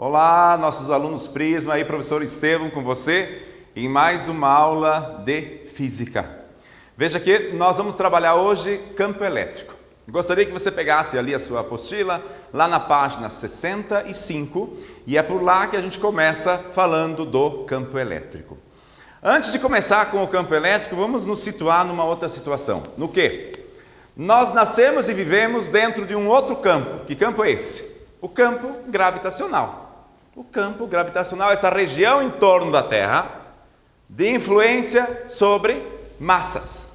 Olá, nossos alunos Prisma, aí professor Estevam com você em mais uma aula de Física. Veja que nós vamos trabalhar hoje campo elétrico. Gostaria que você pegasse ali a sua apostila, lá na página 65, e é por lá que a gente começa falando do campo elétrico. Antes de começar com o campo elétrico, vamos nos situar numa outra situação. No quê? Nós nascemos e vivemos dentro de um outro campo. Que campo é esse? O campo gravitacional. O campo gravitacional, essa região em torno da Terra, de influência sobre massas.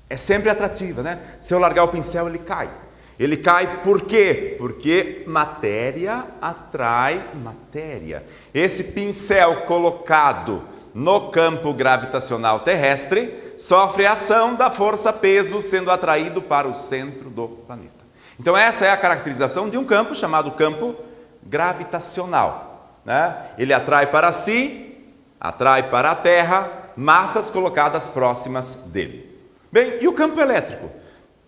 É sempre atrativa, né? Se eu largar o pincel, ele cai. Ele cai por quê? Porque matéria atrai matéria. Esse pincel colocado no campo gravitacional terrestre sofre a ação da força-peso sendo atraído para o centro do planeta. Então essa é a caracterização de um campo chamado campo gravitacional, né? Ele atrai para si, atrai para a Terra, massas colocadas próximas dele. Bem, e o campo elétrico?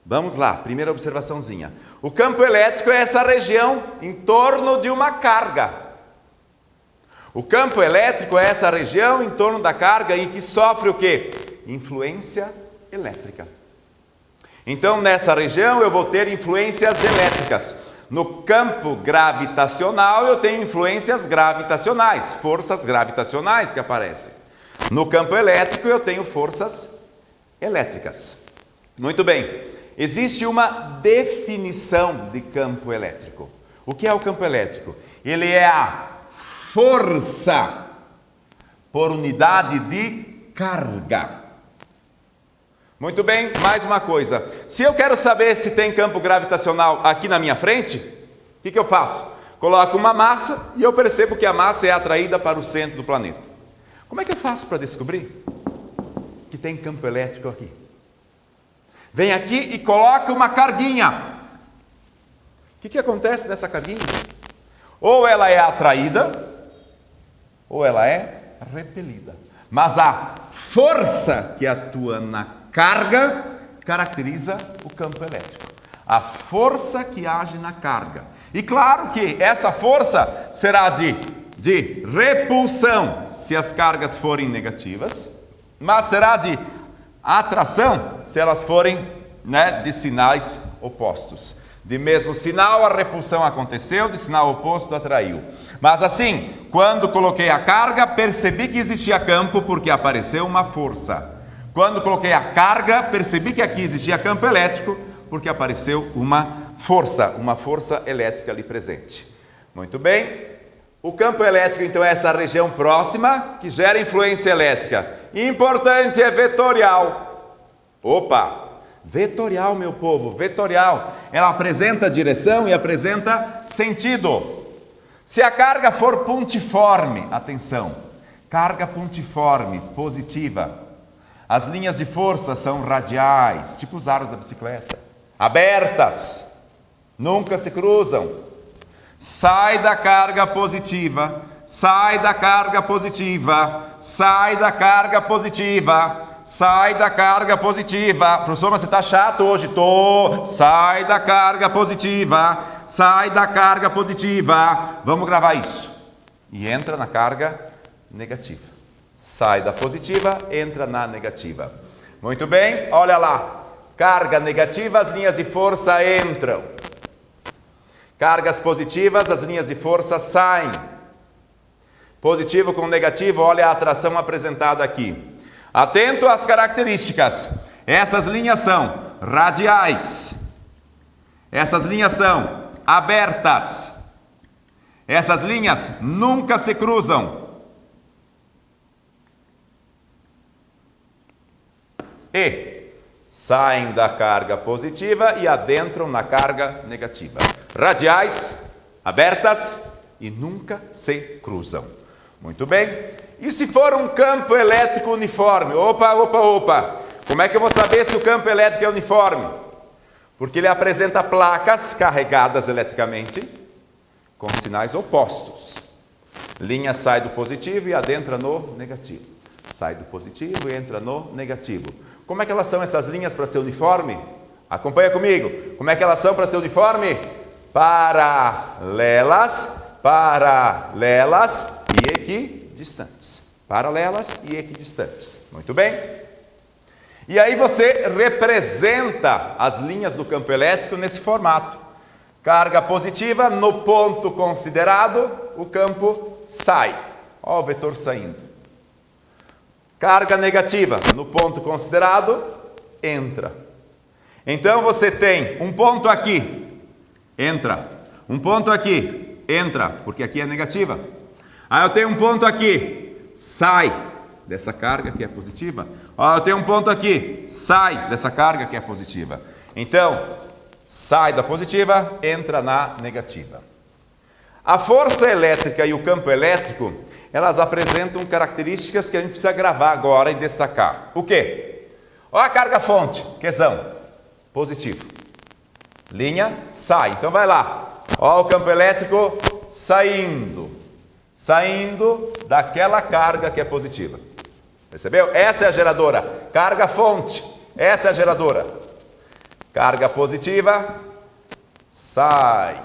Vamos lá, primeira observaçãozinha. O campo elétrico é essa região em torno de uma carga. O campo elétrico é essa região em torno da carga em que sofre o quê? Influência elétrica. Então, nessa região eu vou ter influências elétricas. No campo gravitacional eu tenho influências gravitacionais, forças gravitacionais que aparecem. No campo elétrico eu tenho forças elétricas. Muito bem. Existe uma definição de campo elétrico. O que é o campo elétrico? Ele é a força por unidade de carga. Muito bem, mais uma coisa. Se eu quero saber se tem campo gravitacional aqui na minha frente, o que eu faço? Coloco uma massa e eu percebo que a massa é atraída para o centro do planeta. Como é que eu faço para descobrir que tem campo elétrico aqui? Vem aqui e coloca uma carguinha. O que acontece nessa carguinha? Ou ela é atraída, ou ela é repelida. Mas a força que atua na carga caracteriza o campo elétrico. A força que age na carga. E claro que essa força será de repulsão, se as cargas forem negativas, mas será de atração, se elas forem, de sinais opostos. De mesmo sinal, a repulsão aconteceu, de sinal oposto, atraiu. Mas assim, quando coloquei a carga, percebi que existia campo porque apareceu uma força. Quando coloquei a carga, percebi que aqui existia campo elétrico porque apareceu uma força elétrica ali presente. Muito bem. O campo elétrico, então, é essa região próxima que gera influência elétrica. Importante, é vetorial. Opa! Vetorial, meu povo, vetorial. Ela apresenta direção e apresenta sentido. Se a carga for pontiforme, atenção, carga pontiforme, positiva, as linhas de força são radiais, tipo os aros da bicicleta, abertas, nunca se cruzam. Sai da carga positiva, sai da carga positiva, sai da carga positiva. Sai da carga positiva. Professor, mas você está chato hoje? Tô. Sai da carga positiva. Sai da carga positiva. Vamos gravar isso. E entra na carga negativa. Sai da positiva, entra na negativa. Muito bem, olha lá. Carga negativa, as linhas de força entram. Cargas positivas, as linhas de força saem. Positivo com negativo, olha a atração apresentada aqui. Atento às características. Essas linhas são radiais. Essas linhas são abertas. Essas linhas nunca se cruzam. E saem da carga positiva e adentram na carga negativa. Radiais, abertas e nunca se cruzam. Muito bem. E se for um campo elétrico uniforme? Opa! Como é que eu vou saber se o campo elétrico é uniforme? Porque ele apresenta placas carregadas eletricamente com sinais opostos. Linha sai do positivo e adentra no negativo. Sai do positivo e entra no negativo. Como é que elas são essas linhas para ser uniforme? Acompanha comigo. Como é que elas são para ser uniforme? Paralelas paralelas e equidistantes. Paralelas e equidistantes. Muito bem? E aí você representa as linhas do campo elétrico nesse formato. Carga positiva, no ponto considerado, o campo sai. Olha o vetor saindo. Carga negativa, no ponto considerado, entra. Então você tem um ponto aqui, entra. Um ponto aqui, entra, porque aqui é negativa. Aí eu tenho um ponto aqui, sai dessa carga que é positiva. Ó, eu tenho um ponto aqui, sai dessa carga que é positiva. Então, sai da positiva, entra na negativa. A força elétrica e o campo elétrico, elas apresentam características que a gente precisa gravar agora e destacar. O quê? Olha a carga fonte, questão, positivo. Linha, sai. Então vai lá. Olha o campo elétrico saindo. Saindo daquela carga que é positiva. Percebeu? Essa é a geradora. Carga fonte. Essa é a geradora. Carga positiva, sai.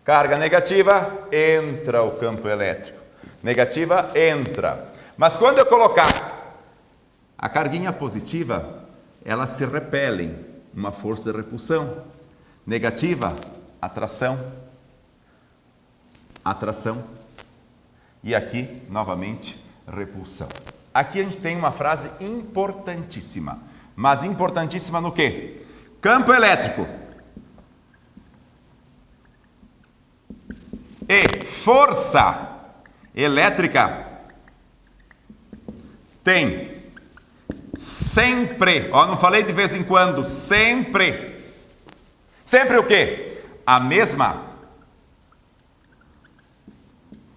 Carga negativa, entra o campo elétrico. Negativa, entra. Mas quando eu colocar a carguinha positiva, elas se repelem. Uma força de repulsão. Negativa, atração. Atração. E aqui, novamente, repulsão. Aqui a gente tem uma frase importantíssima. Mas importantíssima no quê? Campo elétrico e força elétrica tem sempre, ó, não falei de vez em quando, sempre. Sempre o quê? A mesma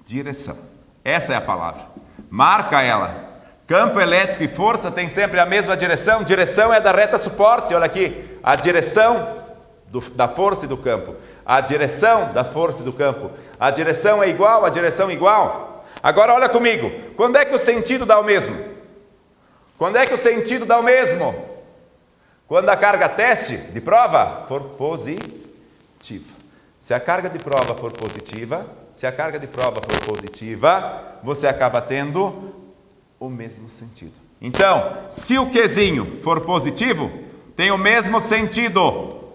direção. Essa é a palavra. Marca ela. Campo elétrico e força tem sempre a mesma direção. Direção é da reta suporte. Olha aqui. A direção da força e do campo. A direção da força e do campo. A direção é igual, a direção igual. Agora olha comigo. Quando é que o sentido dá o mesmo? Quando é que o sentido dá o mesmo? Quando a carga teste de prova for positiva. Se a carga de prova for positiva, você acaba tendo o mesmo sentido. Então, se o Qzinho for positivo, tem o mesmo sentido.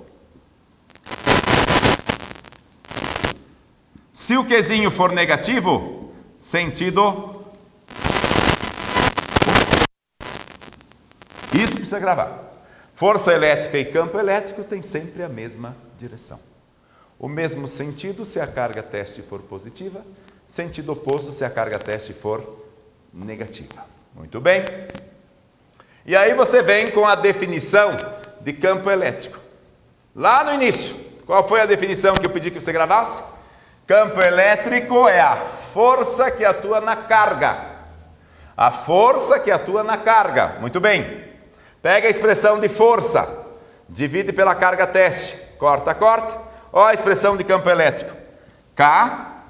Se o Qzinho for negativo, sentido. Isso precisa gravar. Força elétrica e campo elétrico têm sempre a mesma direção. O mesmo sentido se a carga teste for positiva, sentido oposto se a carga teste for negativa. Muito bem. E aí você vem com a definição de campo elétrico. Lá no início, qual foi a definição que eu pedi que você gravasse? Campo elétrico é a força que atua na carga. A força que atua na carga. Muito bem. Pega a expressão de força, divide pela carga teste. Corta, corta. Olha a expressão de campo elétrico. K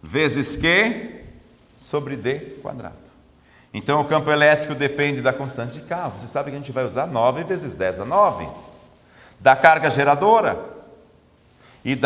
vezes Q sobre D quadrado. Então, o campo elétrico depende da constante de K. Você sabe que a gente vai usar 9 vezes 10 a 9. Da carga geradora e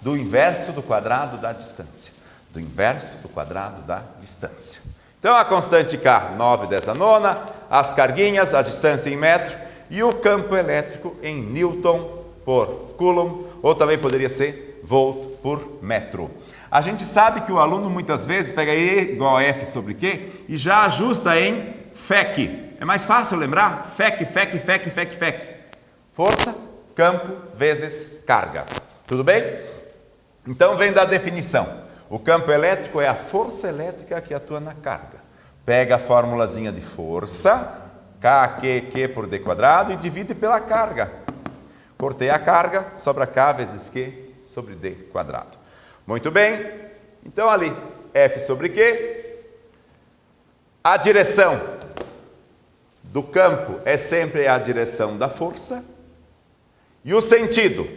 do inverso do quadrado da distância. Do inverso do quadrado da distância. Então, a constante K, 9 10 a 9, as carguinhas, a distância em metro e o campo elétrico em Newton por Coulomb, ou também poderia ser volt por metro. A gente sabe que o aluno muitas vezes pega E igual a F sobre Q e já ajusta em FEC. É mais fácil lembrar? FEC. Força, campo, vezes carga. Tudo bem? Então vem da definição. O campo elétrico é a força elétrica que atua na carga. Pega a formulazinha de força, Q por D quadrado, e divide pela carga. Cortei a carga, sobra K vezes Q sobre D quadrado. Muito bem, então ali, F sobre Q, a direção do campo é sempre a direção da força, e o sentido,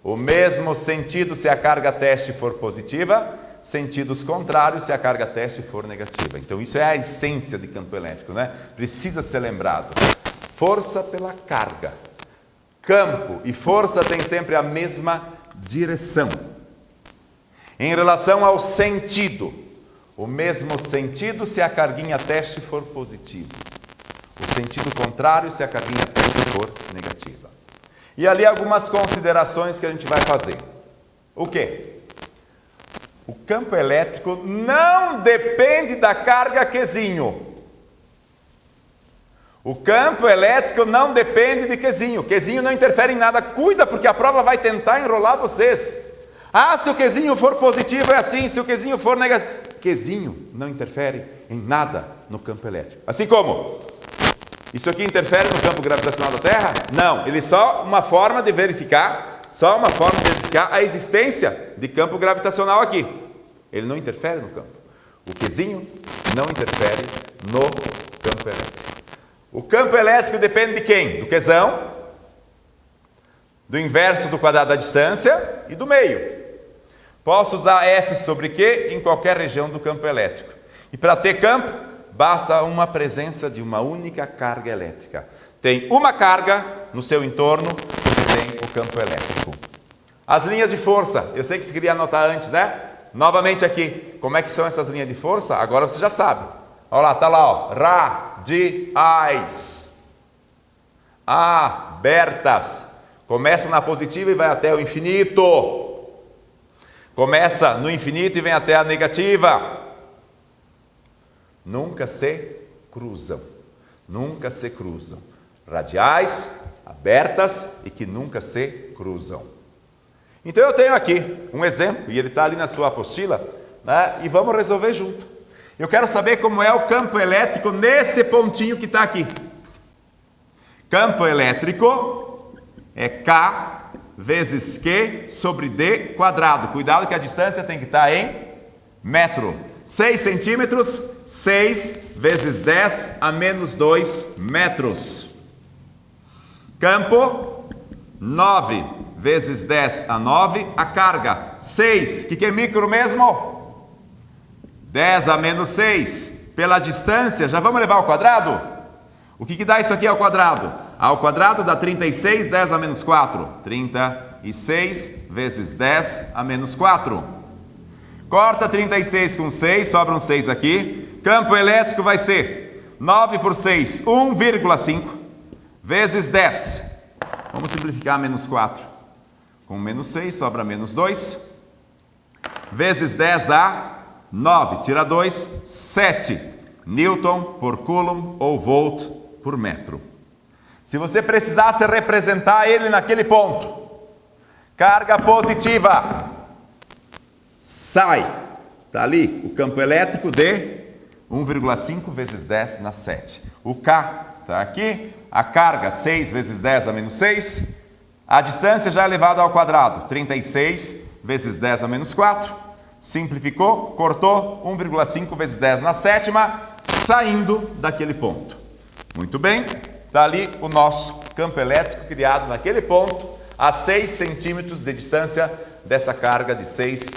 o mesmo sentido se a carga teste for positiva, sentidos contrários se a carga teste for negativa. Então isso é a essência de campo elétrico, né? Precisa ser lembrado. Força pela carga. Campo e força têm sempre a mesma direção. Em relação ao sentido, o mesmo sentido se a carguinha teste for positiva. O sentido contrário se a carguinha teste for negativa. E ali algumas considerações que a gente vai fazer. O quê? O campo elétrico não depende da carga Qzinho. O campo elétrico não depende de Qzinho. Qzinho não interfere em nada. Cuida, porque a prova vai tentar enrolar vocês. Ah, se o Qzinho for positivo é assim, se o Qzinho for negativo. Qzinho não interfere em nada no campo elétrico. Assim como isso aqui interfere no campo gravitacional da Terra? Não, ele é só uma forma de verificar, a existência de campo gravitacional aqui. Ele não interfere no campo. O Qzinho não interfere no campo elétrico. O campo elétrico depende de quem? Do Qzão, do inverso do quadrado da distância e do meio. Posso usar F sobre Q em qualquer região do campo elétrico. E para ter campo, basta uma presença de uma única carga elétrica. Tem uma carga no seu entorno, você tem o campo elétrico. As linhas de força, eu sei que você queria anotar antes, né? Novamente aqui, como é que são essas linhas de força? Agora você já sabe. Olha lá, tá lá, ó, radiais, abertas. Começa na positiva e vai até o infinito. Começa no infinito e vem até a negativa. Nunca se cruzam. Nunca se cruzam. Radiais, abertas e que nunca se cruzam. Então eu tenho aqui um exemplo, e ele está ali na sua apostila, né? E vamos resolver junto. Eu quero saber como é o campo elétrico nesse pontinho que está aqui. Campo elétrico é K vezes Q sobre D quadrado. Cuidado que a distância tem que estar em metro. 6 centímetros, 6 vezes 10 a menos 2 metros. Campo, 9 vezes 10 a 9, a carga. 6, que é micro mesmo? 10 a menos 6. Pela distância, já vamos levar ao quadrado? O que dá isso aqui ao quadrado? Ao quadrado dá 36, 10 a menos 4. 36 vezes 10 a menos 4. Corta 36 com 6, sobra um 6 aqui. Campo elétrico vai ser 9 por 6, 1,5 vezes 10. Vamos simplificar menos 4. Com menos 6, sobra menos 2. Vezes 10 a 9. Tira 2, 7. Newton por coulomb ou volt por metro. Se você precisasse representar ele naquele ponto, carga positiva, sai, está ali o campo elétrico de 1,5 vezes 10 na 7. O K está aqui, a carga 6 vezes 10 a menos 6, a distância já é elevada ao quadrado, 36 vezes 10 a menos 4, simplificou, cortou, 1,5 vezes 10 na sétima, saindo daquele ponto. Muito bem, está ali o nosso campo elétrico criado naquele ponto, a 6 centímetros de distância dessa carga de 6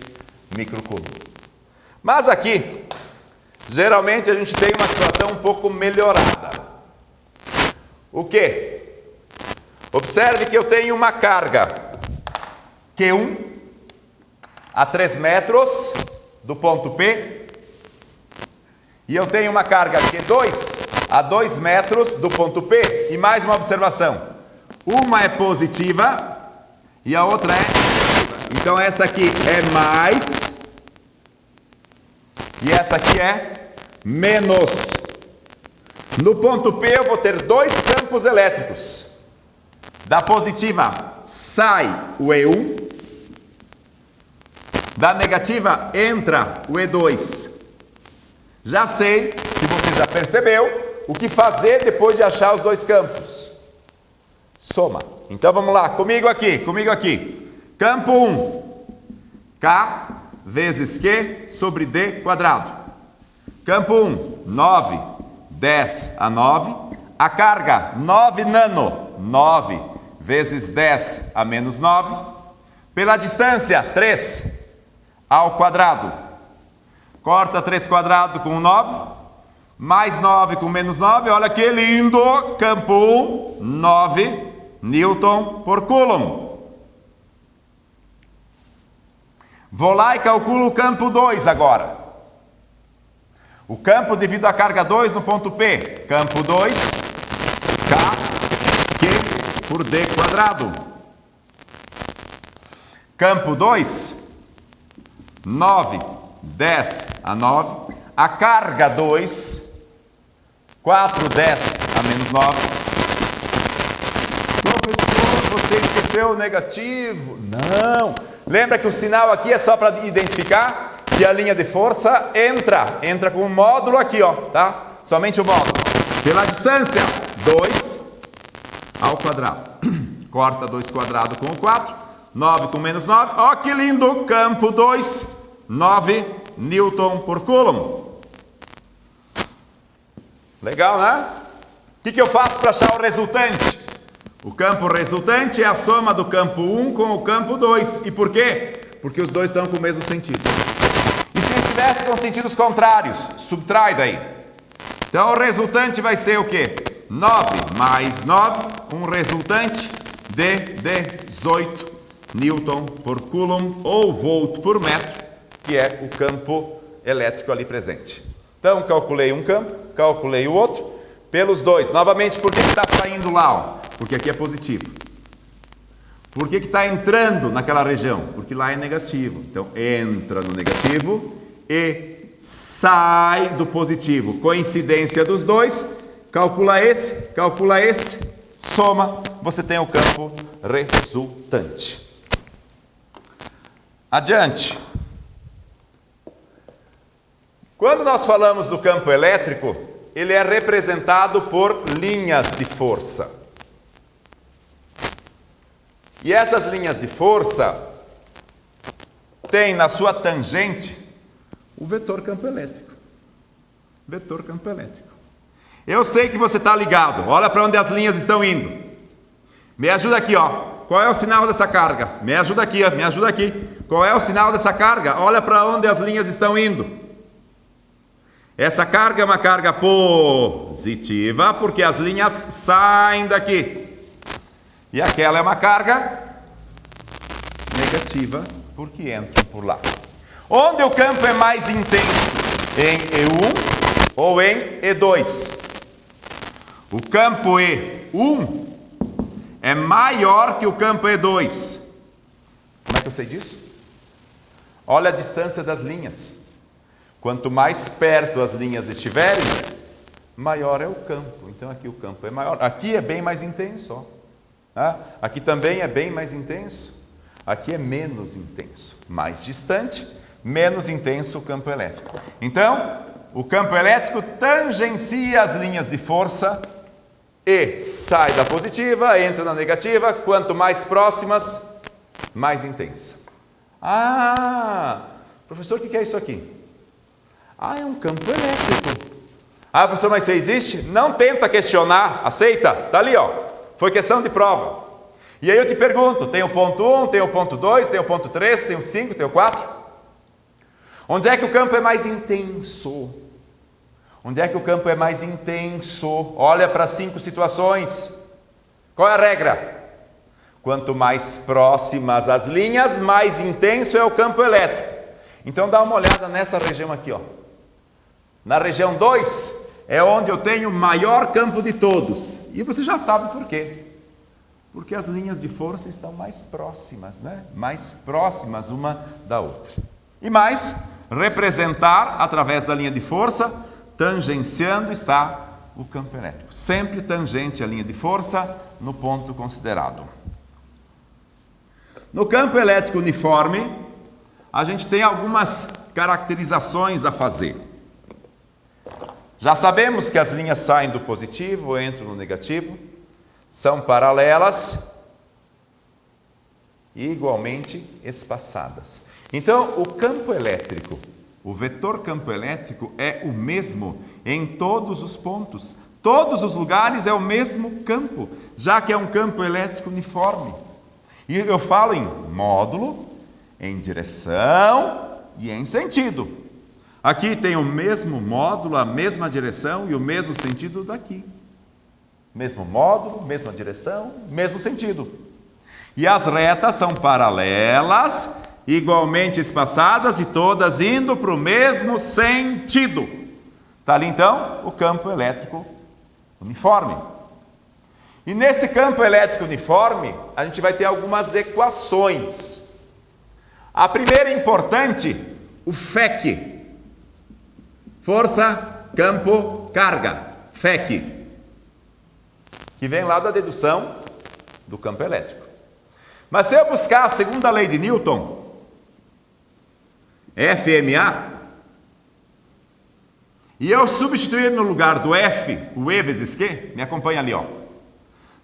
microcoulomb. Mas aqui, geralmente a gente tem uma situação um pouco melhorada. O quê? Observe que eu tenho uma carga Q1 a 3 metros do ponto P e eu tenho uma carga Q2 a 2 metros do ponto P. E mais uma observação. Uma é positiva e a outra é negativa. Então essa aqui é mais e essa aqui é menos. No ponto P eu vou ter dois campos elétricos. Da positiva sai o E1. Da negativa entra o E2. Já sei que você já percebeu o que fazer depois de achar os dois campos. Soma. Então vamos lá, comigo aqui. Campo 1, K vezes Q sobre D quadrado. Campo 1, 9, 10 a 9. A carga, 9 nano, 9 vezes 10 a menos 9. Pela distância, 3 ao quadrado. Corta 3 quadrado com 9. Mais 9 com menos 9, olha que lindo, campo 1, 9 Newton por coulomb. Vou lá e calculo o campo 2 agora. O campo devido à carga 2 no ponto P. Campo 2, K, Q por D quadrado. Campo 2, 9, 10 a 9. A carga 2, 4, 10 a menos 9. Professor, você esqueceu o negativo? Não. Lembra que o sinal aqui é só para identificar que a linha de força entra com um módulo aqui, ó, tá? Somente o módulo. Pela distância, 2 ao quadrado. Corta 2 quadrado com o 4. 9 com menos 9. Ó, que lindo! Campo 2, 9 Newton por Coulomb. Legal, né? O que eu faço para achar o resultante? O campo resultante é a soma do campo 1 com o campo 2. E por quê? Porque os dois estão com o mesmo sentido. E se estivesse com sentidos contrários? Subtrai daí. Então o resultante vai ser o quê? 9 mais 9, um resultante de 18 Newton por Coulomb ou volt por metro, que é o campo elétrico ali presente. Então calculei um campo, calculei o outro, pelos dois. Novamente, por que está saindo lá? Ó? Porque aqui é positivo. Por que está entrando naquela região? Porque lá é negativo. Então, entra no negativo e sai do positivo. Coincidência dos dois. Calcula esse, soma, você tem o campo resultante. Adiante. Quando nós falamos do campo elétrico, ele é representado por linhas de força. E essas linhas de força têm na sua tangente o vetor campo elétrico. Vetor campo elétrico. Eu sei que você está ligado. Olha para onde as linhas estão indo. Me ajuda aqui, ó. Qual é o sinal dessa carga? Me ajuda aqui, ó. Me ajuda aqui. Qual é o sinal dessa carga? Olha para onde as linhas estão indo. Essa carga é uma carga positiva, porque as linhas saem daqui. E aquela é uma carga negativa, porque entram por lá. Onde o campo é mais intenso? Em E1 ou em E2? O campo E1 é maior que o campo E2. Como é que eu sei disso? Olha a distância das linhas. Quanto mais perto as linhas estiverem, maior é o campo. Então aqui o campo é maior. Aqui é bem mais intenso, ó. Aqui também é bem mais intenso. Aqui é menos intenso. Mais distante, menos intenso o campo elétrico. Então, o campo elétrico tangencia as linhas de força e sai da positiva, entra na negativa. Quanto mais próximas, mais intensa. Professor, o que é isso aqui? É um campo elétrico. Professor, mas isso existe? Não tenta questionar, aceita? Está ali, ó. Foi questão de prova. E aí eu te pergunto, tem o ponto 1, tem o ponto 2, tem o ponto 3, tem o 5, tem o 4? Onde é que o campo é mais intenso? Onde é que o campo é mais intenso? Olha para 5 situações. Qual é a regra? Quanto mais próximas as linhas, mais intenso é o campo elétrico. Então dá uma olhada nessa região aqui, ó. Na região 2 é onde eu tenho o maior campo de todos. E você já sabe por quê. Porque as linhas de força estão mais próximas, né? Mais próximas uma da outra. E mais, representar através da linha de força, tangenciando está o campo elétrico. Sempre tangente a linha de força no ponto considerado. No campo elétrico uniforme, a gente tem algumas caracterizações a fazer. Já sabemos que as linhas saem do positivo, entram no negativo, são paralelas e igualmente espaçadas. Então, o campo elétrico, o vetor campo elétrico é o mesmo em todos os pontos. Todos os lugares é o mesmo campo, já que é um campo elétrico uniforme. E eu falo em módulo, em direção e em sentido. Aqui tem o mesmo módulo, a mesma direção e o mesmo sentido daqui. Mesmo módulo, mesma direção, mesmo sentido. E as retas são paralelas igualmente espaçadas e todas indo para o mesmo sentido. Está ali então o campo elétrico uniforme. E nesse campo elétrico uniforme, a gente vai ter algumas equações. A primeira importante, o FEC. Força, campo, carga. FEC. Que vem lá da dedução do campo elétrico. Mas se eu buscar a segunda lei de Newton, FMA, e eu substituir no lugar do F, o E vezes Q, me acompanha ali, ó.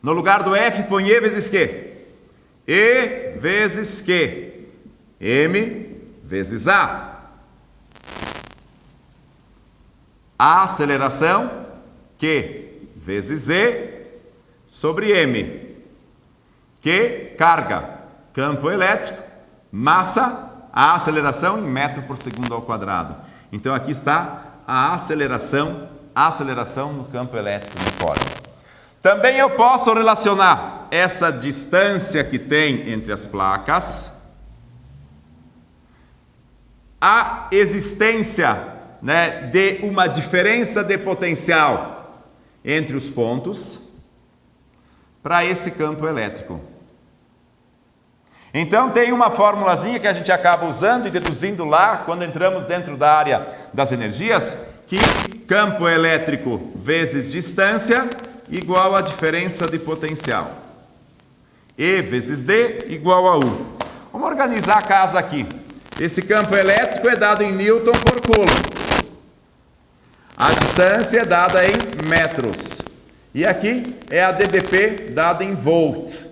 No lugar do F, põe E vezes Q. E vezes Q. M vezes A. A aceleração, Q vezes E, sobre M. Q, carga, campo elétrico, massa, a aceleração em metro por segundo ao quadrado. Então aqui está a aceleração no campo elétrico uniforme. Também eu posso relacionar essa distância que tem entre as placas, a existência, de uma diferença de potencial entre os pontos, para esse campo elétrico. Então tem uma formulazinha que a gente acaba usando e deduzindo lá, quando entramos dentro da área das energias, que campo elétrico vezes distância igual a diferença de potencial. E vezes D igual a U. Vamos organizar a casa aqui. Esse campo elétrico é dado em Newton por Coulomb. A distância é dada em metros. E aqui é a DDP dada em volt.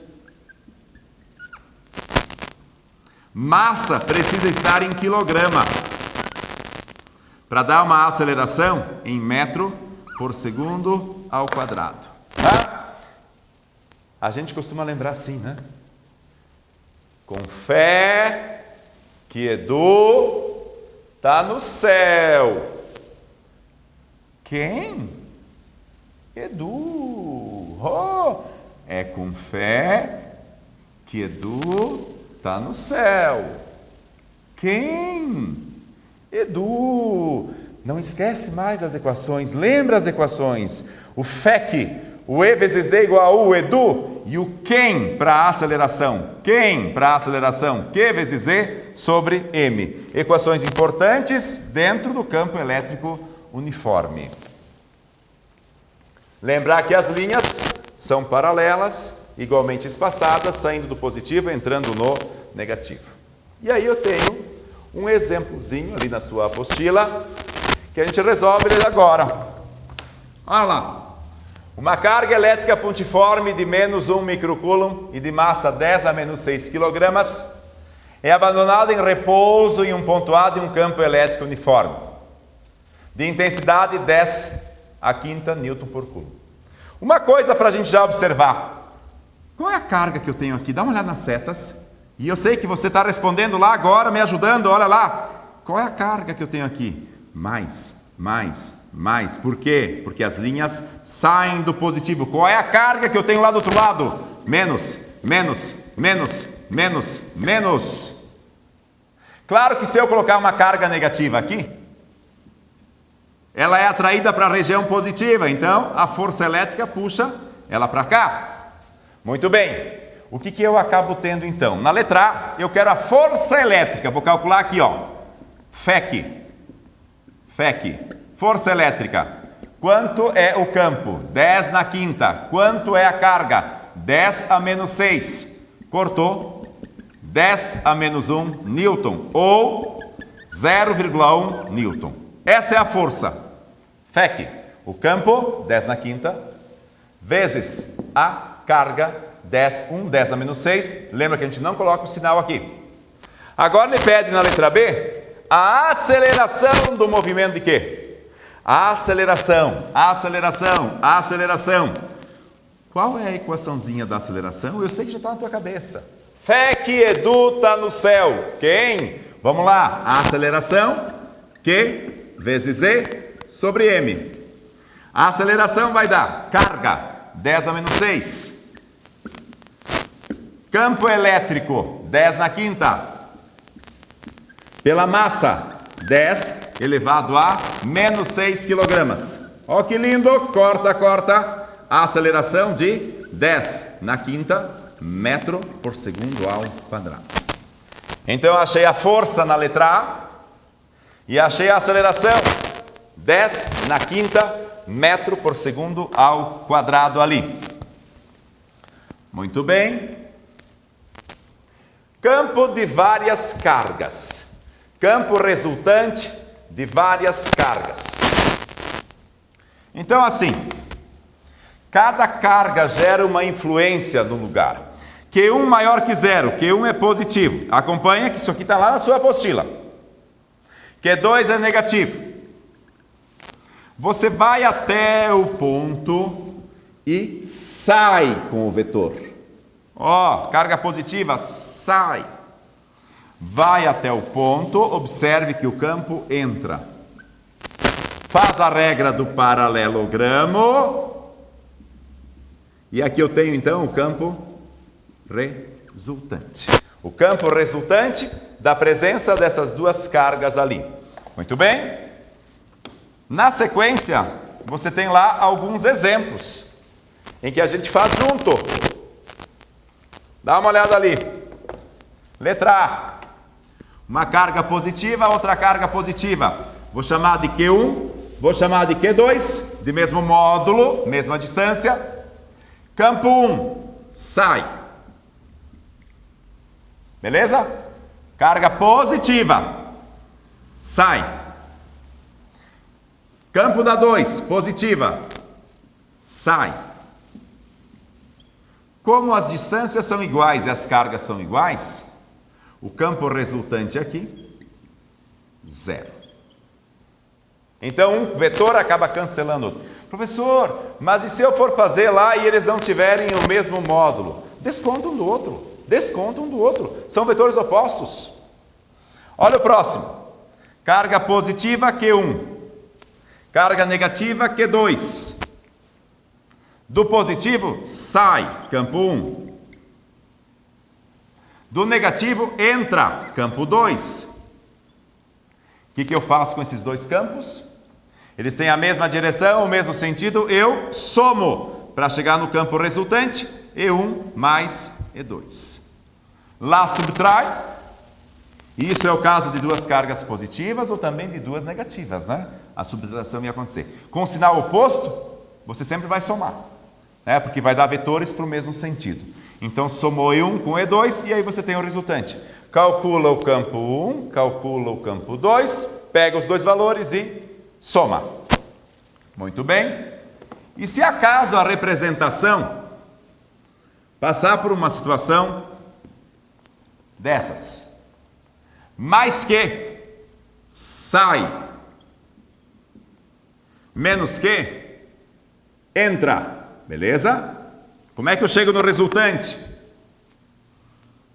Massa precisa estar em quilograma para dar uma aceleração em metro por segundo ao quadrado. Tá? A gente costuma lembrar assim, né? Com fé que Edu tá no céu. Quem? Edu. Oh, é com fé que Edu tá no céu. Quem? Edu. Não esquece mais as equações. Lembra as equações. O FEC, o E vezes D igual a U, Edu. E o quem para a aceleração. Quem para a aceleração. Q vezes E sobre M. Equações importantes dentro do campo elétrico uniforme. Lembrar que as linhas são paralelas, igualmente espaçadas, saindo do positivo e entrando no negativo. E aí eu tenho um exemplozinho ali na sua apostila, que a gente resolve agora. Olha lá. Uma carga elétrica pontiforme de menos 1 microcoulomb e de massa 10 a menos 6 kg é abandonada em repouso em um ponto A de um campo elétrico uniforme, de intensidade 10 a quinta Newton por Coulomb. Uma coisa para a gente já observar. Qual é a carga que eu tenho aqui? Dá uma olhada nas setas. E eu sei que você está respondendo lá agora, me ajudando, olha lá. Qual é a carga que eu tenho aqui? Mais. Por quê? Porque as linhas saem do positivo. Qual é a carga que eu tenho lá do outro lado? Menos. Claro que se eu colocar uma carga negativa aqui, ela é atraída para a região positiva, então a força elétrica puxa ela para cá. Muito bem. O que eu acabo tendo então? Na letra A, eu quero a força elétrica. Vou calcular aqui, ó. FEC. Força elétrica. Quanto é o campo? 10 na quinta. Quanto é a carga? 10 a menos 6. Cortou. 10 a menos 1 Newton. Ou 0,1 Newton. Essa é a força. FEC. O campo, 10 na quinta, vezes a carga, 10 a menos 6. Lembra que a gente não coloca o sinal aqui. Agora me pede na letra B a aceleração do movimento de quê? A aceleração. Qual é a equaçãozinha da aceleração? Eu sei que já está na tua cabeça. Fé que Edu está no céu. Quem? Vamos lá. A aceleração, Q vezes E sobre M. A aceleração vai dar carga, 10 a menos 6. Campo elétrico, 10 na quinta. pela massa, 10 elevado a menos 6 quilogramas. Ó que lindo, corta, corta. A aceleração de 10 na quinta metro por segundo ao quadrado. Então eu achei a força na letra A e achei a aceleração 10 na quinta metro por segundo ao quadrado ali. Muito bem. Campo de várias cargas. Campo resultante de várias cargas. Então assim, cada carga gera uma influência no lugar. Q1 maior que zero, Q1 é positivo. Acompanha que isso aqui está lá na sua apostila. Q2 é negativo. Você vai até o ponto e sai com o vetor. Ó, carga positiva, sai. Vai até o ponto, observe que o campo entra. Faz a regra do paralelogramo. E aqui eu tenho então o campo resultante. O campo resultante da presença dessas duas cargas ali. Muito bem? Na sequência, você tem lá alguns exemplos em que a gente faz junto. Dá uma olhada ali. Letra A. Uma carga positiva, outra carga positiva. Vou chamar de Q1, vou chamar de Q2, de mesmo módulo, mesma distância. Campo 1, sai. Beleza? Carga positiva, sai. Campo da 2, positiva, sai. Como as distâncias são iguais e as cargas são iguais, o campo resultante aqui, zero. Então, um vetor acaba cancelando o outro. Professor, mas e se eu for fazer lá e eles não tiverem o mesmo módulo? Desconta um do outro. Desconta um do outro. São vetores opostos. Olha o próximo. Carga positiva, Q1. Carga negativa, Q2. Do positivo, sai, campo 1. Do negativo, entra, campo 2. O que eu faço com esses dois campos? Eles têm a mesma direção, o mesmo sentido. Eu somo para chegar no campo resultante, E1 mais E2. Lá subtrai. Isso é o caso de duas cargas positivas ou também de duas negativas, né? A subtração ia acontecer. Com o sinal oposto, você sempre vai somar, né? Porque vai dar vetores para o mesmo sentido. Então, somou E1 com E2 e aí você tem o resultante. Calcula o campo 1, calcula o campo 2, pega os dois valores e soma. Muito bem. E se acaso a representação passar por uma situação dessas, mais que, sai, menos que, entra, beleza? Como é que eu chego no resultante?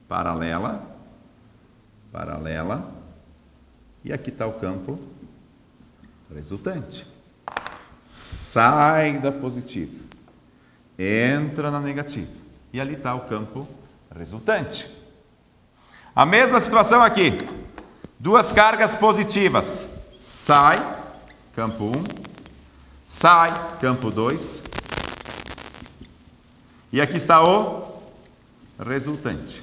Paralela, paralela, e aqui está o campo resultante. Sai da positiva, entra na negativa, e ali está o campo resultante. A mesma situação aqui, duas cargas positivas, sai, campo 1, sai, campo 2, e aqui está o resultante.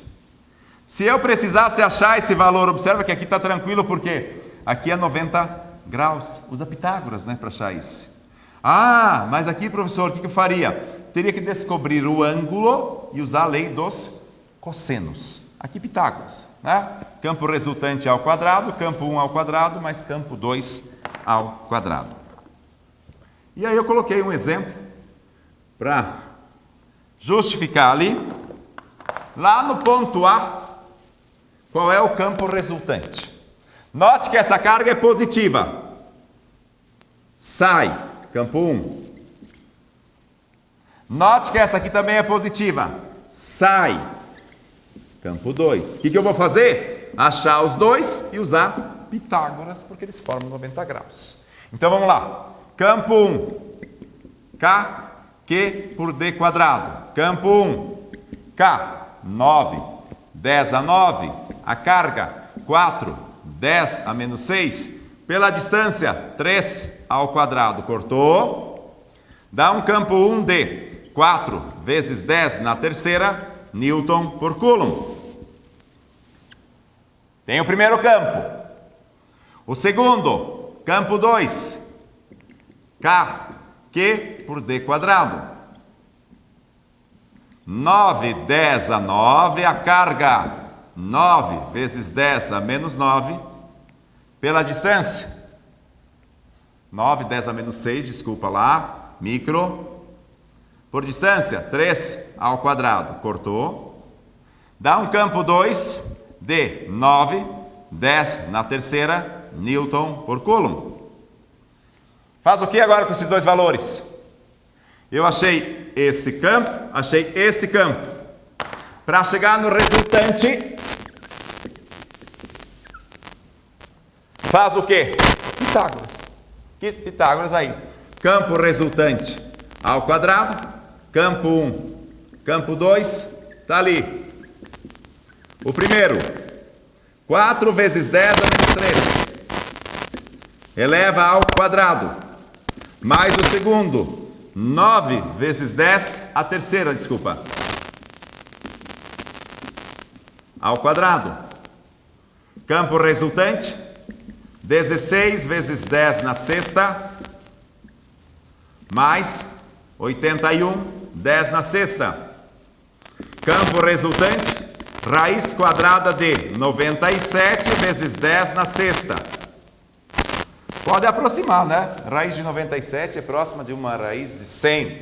Se eu precisasse achar esse valor, observa que aqui está tranquilo, porque aqui é 90 graus, usa Pitágoras, né, para achar isso. Ah, mas aqui, professor, o que eu faria? Teria que descobrir o ângulo e usar a lei dos cossenos. Aqui Pitágoras, né? Campo resultante ao quadrado, campo 1 ao quadrado, mais campo 2 ao quadrado. E aí eu coloquei um exemplo para justificar ali. Lá no ponto A, qual é o campo resultante? Note que essa carga é positiva. Sai, campo 1. Note que essa aqui também é positiva. Sai, campo 2. O que eu vou fazer? Achar os dois e usar Pitágoras, porque eles formam 90 graus. Então vamos lá. Campo 1, K, Q por D quadrado. Campo 1, K, 9, 10 a 9. A carga, 4, 10 a menos 6, pela distância 3 ao quadrado. Cortou. Dá um campo 1 de 4 vezes 10 na terceira, Newton por Coulomb. Tem o primeiro campo. O segundo, campo 2, K, Q por D quadrado. 9, 10 a 9, a carga 9 vezes 10 a menos 9, pela distância. 9, 10 a menos 6, desculpa lá, micro. Por distância, 3 ao quadrado, cortou. Dá um campo 2 de 9, 10 na terceira, Newton por Coulomb. Faz o que agora com esses dois valores? Eu achei esse campo, achei esse campo. Para chegar no resultante, faz o quê? Pitágoras. Que Pitágoras aí? Campo resultante ao quadrado, campo 1, campo 2, está ali. O primeiro, 4 vezes 10 a menos 3. Eleva ao quadrado. Mais o segundo, 9 vezes 10 a terceira, desculpa. Ao quadrado. Campo resultante, 16 vezes 10 na sexta, mais 81, 10 na sexta. Campo resultante, raiz quadrada de 97 vezes 10 na sexta. Pode aproximar, né? Raiz de 97 é próxima de uma raiz de 100.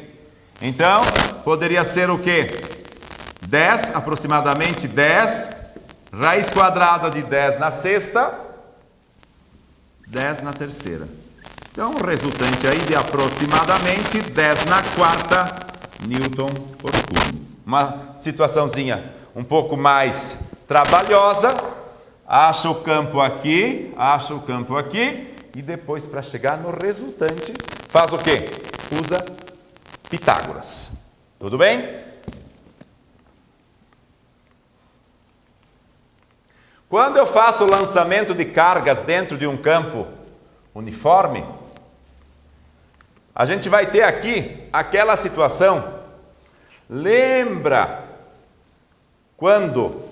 Então, poderia ser o quê? 10, aproximadamente 10, raiz quadrada de 10 na sexta, 10 na terceira. Então, o resultante aí de aproximadamente 10 na quarta, Newton por Coulomb. Uma situaçãozinha um pouco mais trabalhosa. Acha o campo aqui, e depois, para chegar no resultante, faz o quê? Usa Pitágoras. Tudo bem? Quando eu faço o lançamento de cargas dentro de um campo uniforme, a gente vai ter aqui aquela situação. Lembra quando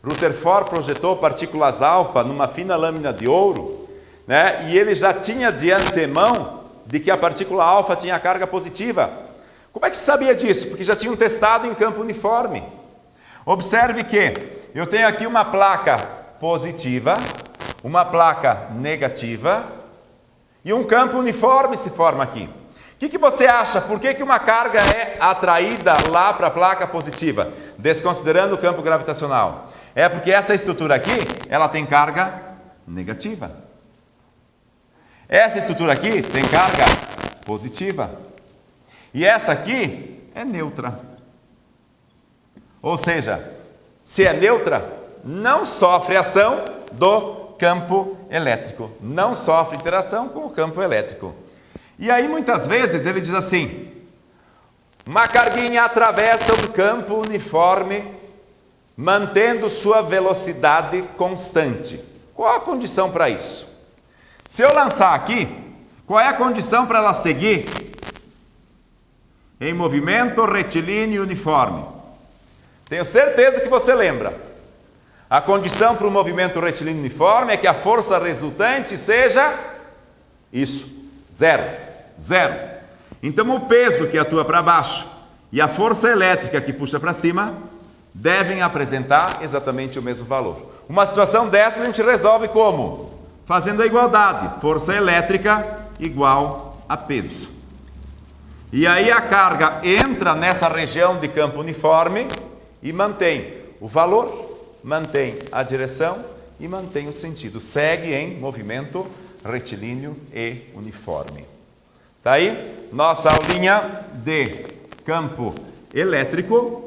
Rutherford projetou partículas alfa numa fina lâmina de ouro, né? E ele já tinha de antemão de que a partícula alfa tinha carga positiva. Como é que se sabia disso? Porque já tinham testado em campo uniforme. Observe que eu tenho aqui uma placa positiva, uma placa negativa e um campo uniforme se forma aqui. O que você acha? Por que uma carga é atraída lá para a placa positiva, desconsiderando o campo gravitacional? É porque essa estrutura aqui, ela tem carga negativa. Essa estrutura aqui tem carga positiva. E essa aqui é neutra. Ou seja, se é neutra, não sofre ação do campo elétrico. Não sofre interação com o campo elétrico. E aí, muitas vezes, ele diz assim, uma carguinha atravessa o campo uniforme, mantendo sua velocidade constante. Qual a condição para isso? Se eu lançar aqui, qual é a condição para ela seguir em movimento retilíneo uniforme? Tenho certeza que você lembra. A condição para o movimento retilíneo uniforme é que a força resultante seja isso, zero. Então o peso que atua para baixo e a força elétrica que puxa para cima devem apresentar exatamente o mesmo valor. Uma situação dessa a gente resolve como? Fazendo a igualdade, força elétrica igual a peso. E aí a carga entra nessa região de campo uniforme e mantém o valor, mantém a direção e mantém o sentido. Segue em movimento retilíneo e uniforme. Tá aí nossa aulinha de campo elétrico.